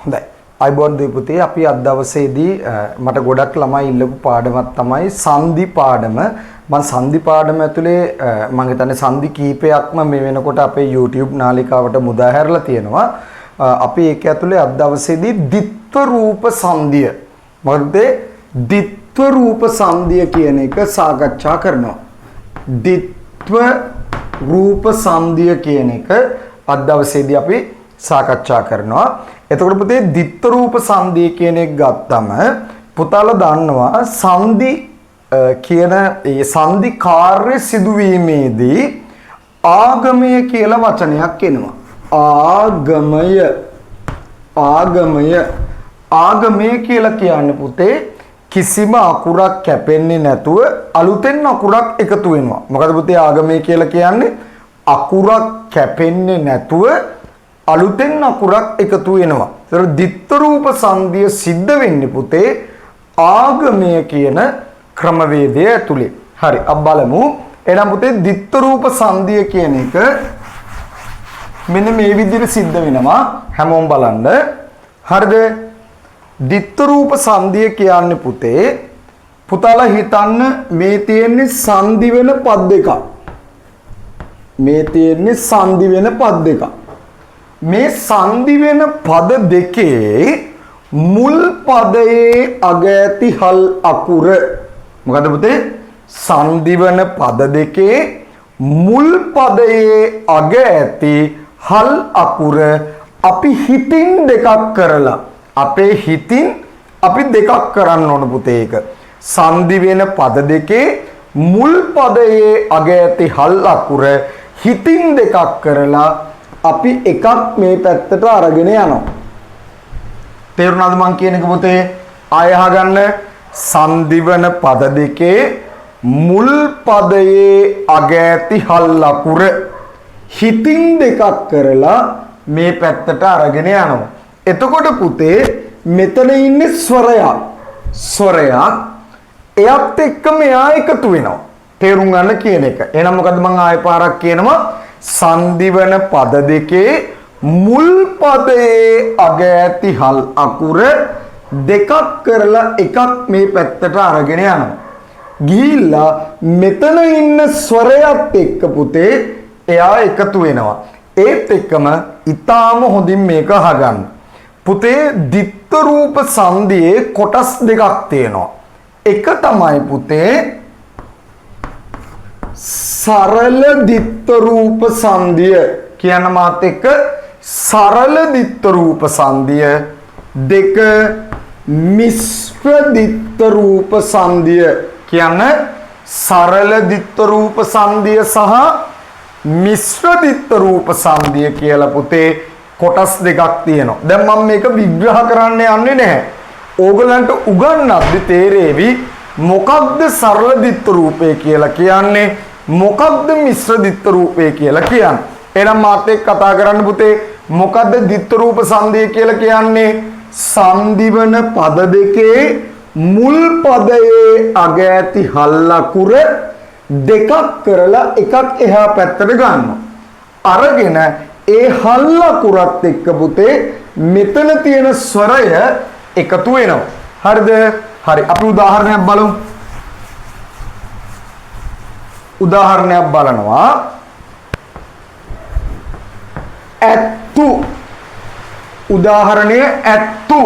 හොඳයි. අයිබෝන් දීපුතේ අපි අද දවසේදී මට ගොඩක් ළමයි ඉල්ලපු පාඩමක් තමයි සංදි පාඩම. මම සංදි පාඩම ඇතුලේ මම හිතන්නේ සංදි කීපයක්ම මේ වෙනකොට අපේ YouTube නාලිකාවට මුදා හැරලා තියෙනවා. අපි ඒක ඇතුලේ අද දවසේදී ද්විත්ව රූප සංදිය. මොකද ද්විත්ව රූප සංදිය කියන එක සාකච්ඡා කරනවා. ද්විත්ව රූප සංදිය කියන එක අද දවසේදී අපි සාකච්ඡා කරනවා. එතකොට පුතේ ද්විත්ව රූප සංදිය කියන එක ගත්තම පුතාලා දන්නවා සංදි කියන ඒ සංදි කාර්ය සිදුවීමේදී ආගමය කියලා වචනයක් එනවා. ආගමය කියලා කියන්නේ පුතේ කිසිම අකුරක් කැපෙන්නේ නැතුව අලුතෙන් අකුරක් එකතු වෙනවා. මොකද පුතේ ආගමය කියලා කියන්නේ අකුරක් කැපෙන්නේ නැතුව අලුතෙන් අකුරක් එකතු වෙනවා. ඒතර ද්විත්ව රූප සංදිය සිද්ධ වෙන්නේ පුතේ ආගමය කියන ක්‍රමවේදය ඇතුලේ. හරි අපි බලමු. එහෙනම් පුතේ ද්විත්ව රූප සංදිය කියන එක මෙන්න මේ විදිහට සිද්ධ වෙනවා. හැමෝම බලන්න. හරිද? ද්විත්ව රූප සංදිය කියන්නේ පුතේ පුතාලා හිතන්න මේ තියෙන්නේ සංදි වෙන පද දෙකක්. මේ තියෙන්නේ සංදි වෙන පද දෙකක්. මේ සංදි වෙන පද දෙකේ මුල් පදයේ අග ඇති හල් අකුර මොකද පුතේ සංදි වෙන පද දෙකේ මුල් පදයේ අග ඇති හල් අකුර අපි හිතින් දෙකක් කරලා අපේ හිතින් අපි දෙකක් කරන්න ඕන පුතේ. ඒක සංදි වෙන පද දෙකේ මුල් පදයේ අග ඇති හල් අකුර හිතින් දෙකක් කරලා අපි එකක් මේ පැත්තට අරගෙන යනවා. තේරුණාද මං කියන එක පුතේ? ආය අහගන්න. සංදි වෙන පද දෙකේ මුල් පදයේ අග ඇති හල් අකුර හිතින් දෙකක් කරලා මේ පැත්තට අරගෙන යනවා. එතකොට පුතේ මෙතන ඉන්නේ ස්වරයක් එයත් එක්ක මෙයා එකතු වෙනවා. තේරුම් ගන්න කියන එක. එහෙනම් මොකද මං ආයෙ පාරක් කියනවා සංදි වෙන පද දෙකේ මුල් පදයේ අග ඇති හල් අකුර දෙකක් කරලා එකක් මේ පැත්තට අරගෙන යනවා. ගිහිල්ලා මෙතන ඉන්න ස්වරයත් එක්ක පුතේ එයා එකතු වෙනවා. ඒත් එක්කම ඊටාම හොඳින් මේක අහගන්න. පුතේ ද්විත්ව රූප සංදියේ කොටස් දෙකක් තියෙනවා. එක තමයි පුතේ සරල ද්විත්ව රූප සංදිය කියන මාත් එක්ක සරල ද්විත්ව රූප සංදිය. දෙක මිශ්‍ර ද්විත්ව රූප සංදිය කියන සරල ද්විත්ව රූප සංදිය සහ මිශ්‍ර ද්විත්ව රූප සංදිය කියලා පුතේ කොටස් දෙකක් තියෙනවා. දැන් මම මේක විග්‍රහ කරන්න යන්නේ නැහැ. ඕගලන්ට උගන්වද්දි තේරෙවි මොකක්ද සරල ද්විත්ව රූපය කියලා කියන්නේ, මොකක්ද මිශ්‍ර ද්විත්ව රූපය කියලා කියන්නේ. එහෙනම් මාත් එක්ක කතා කරන්න පුතේ. මොකද්ද ද්විත්ව රූප සංදිය කියලා කියන්නේ? සංදි වන පද දෙකේ මුල් පදයේ අග ඇති හල් අකුර දෙකක් කරලා එකක් එහා පැත්තට ගන්නවා. අරගෙන ඒ හල් අකුරත් එක්ක පුතේ මෙතන තියෙන ස්වරය එකතු වෙනවා. හරිද? හරි. අපි උදාහරණයක් බලමු. උදාහරණයක් බලනවා. ඇත්තු. උදාහරණය ඇත්තු.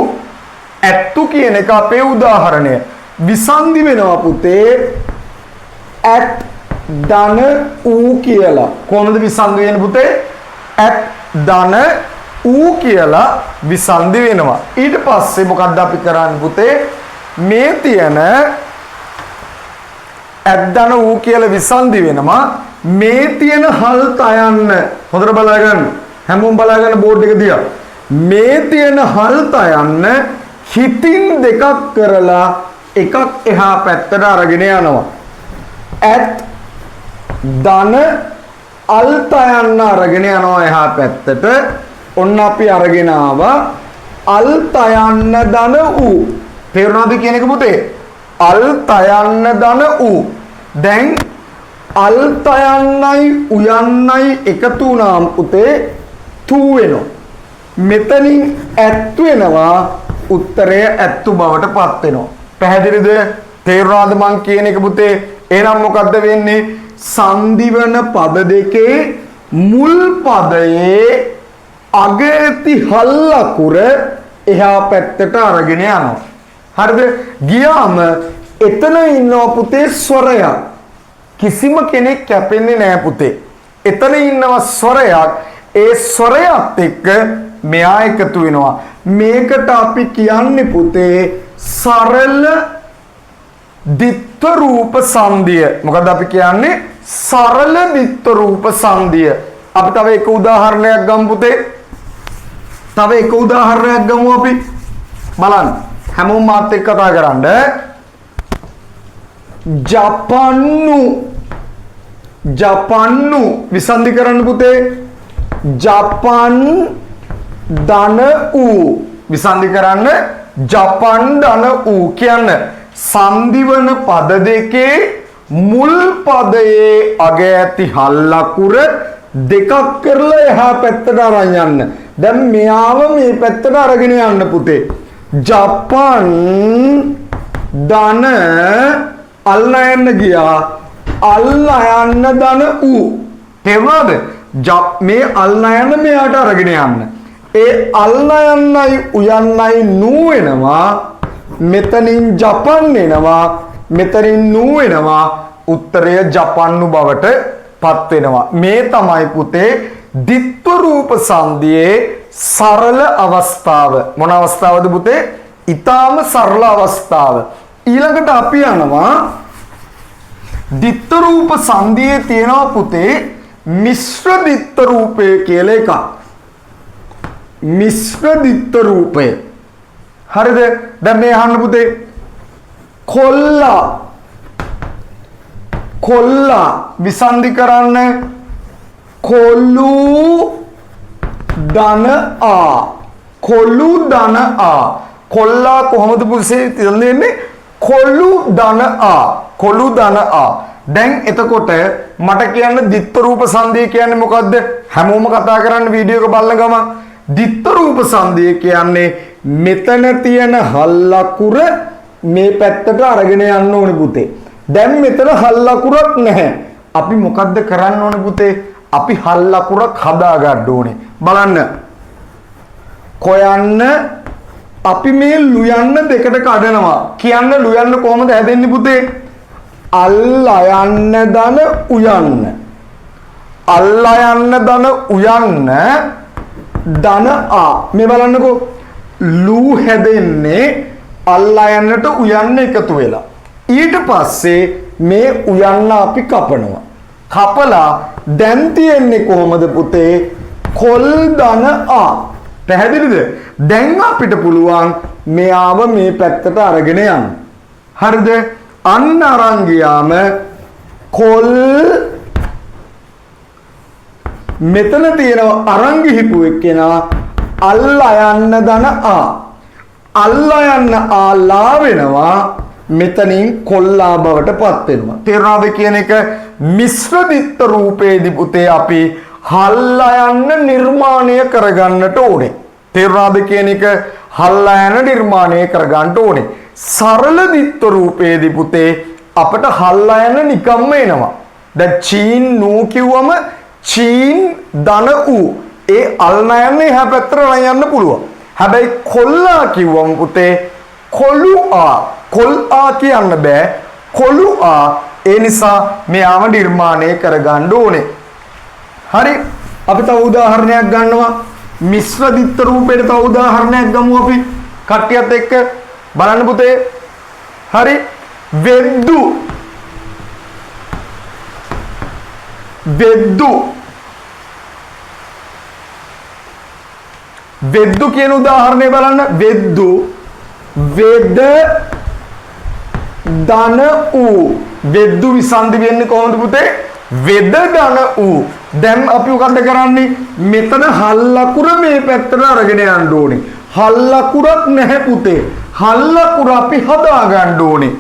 ඇත්තු කියන එක අපේ උදාහරණය. විසන්දි වෙනවා පුතේ ඇත් ධන ඌ කියලා. කොහොමද විසන්දි වෙන්නේ පුතේ? ඇත් ධන ඌ කියලා විසන්දි වෙනවා. ඊට පස්සේ මොකක්ද අපි කරන්නේ පුතේ? මේ තියෙන ඇත් ධන ඌ කියලා විසන්දි වෙනවා. මේ තියෙන හල් තයන්න හොඳට බලාගන්න. හැමෝම බලාගන්න බෝඩ් එක දිහා. මේ තියෙන හල් තයන්න හිතින් දෙකක් කරලා එකක් එහා පැත්තට අරගෙන යනවා. ඇත් ධන අල් තයන්න අරගෙන යනවා එහා පැත්තට. ඔන්න අපි අරගෙන ආවා අල් තයන්න ධන ඌ. තේරුණාද කියන එක පුතේ? අල් තයන්න ධන ඌ. දැන් අල් තයන්නයි උයන්නයි එකතු වුණාම පුතේ තු වෙනවා. මෙතනින් ඇත්තු වෙනවා උත්තරය ඇත්තු බවට පත් වෙනවා. පැහැදිලිද? තේරුණාද මං කියන එක පුතේ? එහෙනම් මොකද්ද වෙන්නේ? සංදි වන පද දෙකේ මුල් පදයේ අග ඇති හල් අකුර එහා පැත්තට අරගෙන යනවා. හරිද? ගියාම එතන ඉන්නවා පුතේ ස්වරයක්. කිසිම කෙනෙක් කැපෙන්නේ නැහැ පුතේ. එතන ඉන්නවා ස්වරයක්. ඒ ස්වරයත් එක්ක මෙයා එකතු වෙනවා. මේකට අපි කියන්නේ පුතේ සරල ditth රූප සංධිය. මොකද අපි කියන්නේ සරල ditth රූප සංධිය. අපි තව එක උදාහරණයක් ගමු පුතේ. තව එක උදාහරණයක් ගමු අපි. බලන්න. හැමෝම මාත් එක්ක කතා කරන්න. ජපන්නු විසන්ධි කරන්න පුතේ. ජපන් ධන ඌ විසන්ධි කරන්න. ජපන් ධන ඌ කියන්න සංධි වන පද දෙකේ මුල් පදයේ අග ඇති හල් අකුර දෙකක් කරලා එහා පැත්තට අරන් යන්න. දැන් මෙයාව මේ පැත්තට අරගෙන යන්න පුතේ. ජපන් ධන අල්ලා යන්න ගියා. අල්ලා යන්න ධන ඌ. තේරුණාද? මේ අල්ලා යන්න මෙයාට අරගෙන යන්න. ඒ අල්ලා යන්නයි උයන්නයි නූ වෙනවා. මෙතනින් ජපන් එනවා. මෙතනින් නූ වෙනවා. උත්තරය ජපන්නු බවට පත් වෙනවා. මේ තමයි පුතේ ditth රූප සංධියේ සරල අවස්ථාව. මොන අවස්ථාවද පුතේ? ඊටාම සරල අවස්ථාව. ඊළඟට අපි යනවා ditth රූප සංධියේ තියෙනවා පුතේ මිශ්‍ර ditth රූපය කියලා එකක්. මිශ්‍ර ditth රූපය. හරිද? දැන් මේ අහන්න පුතේ. කොල්ලා විසන්ධි කරන්න. කොළු ධන ආ. කොළු ධන ආ. කොල්ලා කොහොමද පුතේ තියෙන්නේ? කොළු ධන ආ. කොළු ධන ආ. දැන් එතකොට මට කියන්න ditth රූප සංධිය කියන්නේ මොකද්ද? හැමෝම කතා කරන්න වීඩියෝ එක බලන ගමන්. ditth රූප සංධිය කියන්නේ මෙතන තියෙන හල් අකුර මේ පැත්තට අරගෙන යන්න ඕනේ පුතේ. දැන් මෙතන හල් අකුරක් නැහැ. අපි මොකද්ද කරන්න ඕනේ පුතේ? අපි හල් අකුරක් හදා ගන්න ඕනේ. බලන්න. කොයන්න අපි මේ ලුයන්න දෙකට කඩනවා. කියන්න ලුයන්න කොහොමද හැදෙන්නේ පුතේ? අල්ලා යන්න ධන උයන්න. අල්ලා යන්න ධන උයන්න ධන ආ. මේ බලන්නකෝ. ලු හැදෙන්නේ අල්ලා යන්නට උයන්න එකතු වෙලා. ඊට පස්සේ මේ උයන්න අපි කපනවා. කපලා දැන් තියෙන්නේ කොහොමද පුතේ? කොල් ධන ආ. පැහැදිලිද? දැන් අපිට පුළුවන් මෙයාව මේ පැත්තට අරගෙන යන්න. හරිද? අන්න අරන් ගියාම කොල් මෙතන තියෙනවා අරන් ගිහිපු එක්කෙනා අල්ලා යන්න ධන ආ. අල්ලා යන්න ආලා වෙනවා. මෙතනින් කොල්ලා බවට පත් වෙනවා. තේරුණාද කියන එක? මිශ්‍ර ditth රූපේදී පුතේ අපි හල්ලා යන්න නිර්මාණය කරගන්නට ඕනේ. තේරුණාද කියන එක? හල්ලා යන නිර්මාණය කරගන්න ඕනේ. සරල ditth රූපේදී පුතේ අපිට හල්ලා යන නිකම්ම එනවා. දැන් චීන් නූ කිව්වම චීන් ධන ඌ. ඒ අල්ලා යන්නේ එහා පැත්තට යන්න පුළුවන්. හැබැයි කොල්ලා කිව්වම පුතේ කොළු ආ. කොල් ආ කියන්න බෑ. කොළු ආ. ඒ නිසා මෙයාව නිර්මාණය කරගන්න ඕනේ. හරි. අපි තව උදාහරණයක් ගන්නවා. මිශ්‍ර ditth රූපේට තව උදාහරණයක් ගමු අපි. කට්ටියත් එක්ක බලන්න පුතේ. හරි. වෙද්දු. වෙද්දු කියන උදාහරණය බලන්න. වෙද්දු වේද ධන ඌ. වෙද්දු විසන්ධි වෙන්නේ කොහොමද පුතේ? වේද ධන ඌ. දැන් අපි මොකද කරන්නේ? මෙතන හල් අකුර මේ පැත්තට අරගෙන යන්න ඕනේ. හල් අකුරක් නැහැ පුතේ. හල් අකුර අපි හදා ගන්න ඕනේ.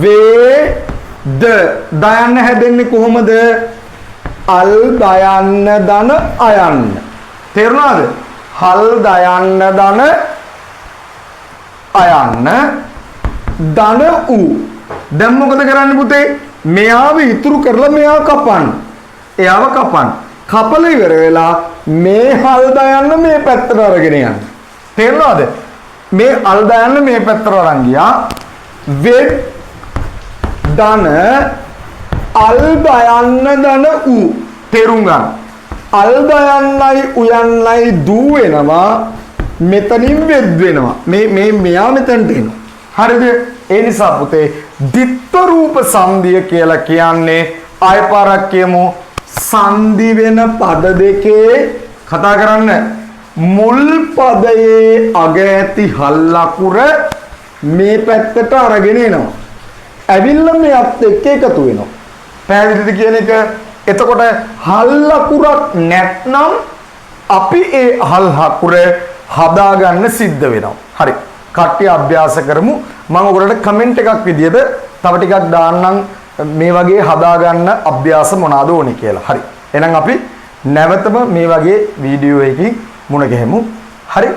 වේද දයන්න හැදෙන්නේ කොහොමද? අල් දයන්න ධන අයන්න. තේරුණාද? හල් දයන්න දන අයන්න දන ඌ. දැන් මොකද කරන්නේ පුතේ? මෙයාව ඉතුරු කරලා මෙයා කපන්න. එයාව කපන්න. කපල ඉවර වෙලා මේ හල් දයන්න මේ පැත්තට අරගෙන යන්න. තේරෙනවද? මේ හල් දයන්න මේ පැත්තට අරන් ගියා. වෙත් දන අල් දයන්න දන ඌ. තේරුම් ගන්න. අල් දයන්නයි උයන්නයි දූ වෙනවා. මෙතනින් වෙත් වෙනවා. මේ මෙයා මෙතනට එනවා. හරිද? ඒ නිසා පුතේ ditth රූප සංධිය කියලා කියන්නේ ආය පාරක් කියමු. සංධි වෙන පද දෙකේ කතා කරන්න. මුල් පදයේ අග ඇති හල් අකුර මේ පැත්තට අරගෙන එනවා. ඇවිල්ලා මෙයත් එක්ක එකතු වෙනවා. පැහැදිලිද කියන එක? එතකොට හල් අකුරක් නැත්නම් අපි ඒ හල් අකුර හදාගන්න සිද්ධ වෙනවා. හරි. කට්ටිය අභ්‍යාස කරමු. මම ඔයගොල්ලන්ට කමෙන්ට් එකක් විදියට තව ටිකක් දාන්නම් මේ වගේ හදාගන්න අභ්‍යාස මොනවාද ඕනේ කියලා. හරි. එහෙනම් අපි නැවතම මේ වගේ වීඩියෝ එකකින් මුණ ගැහෙමු. හරි.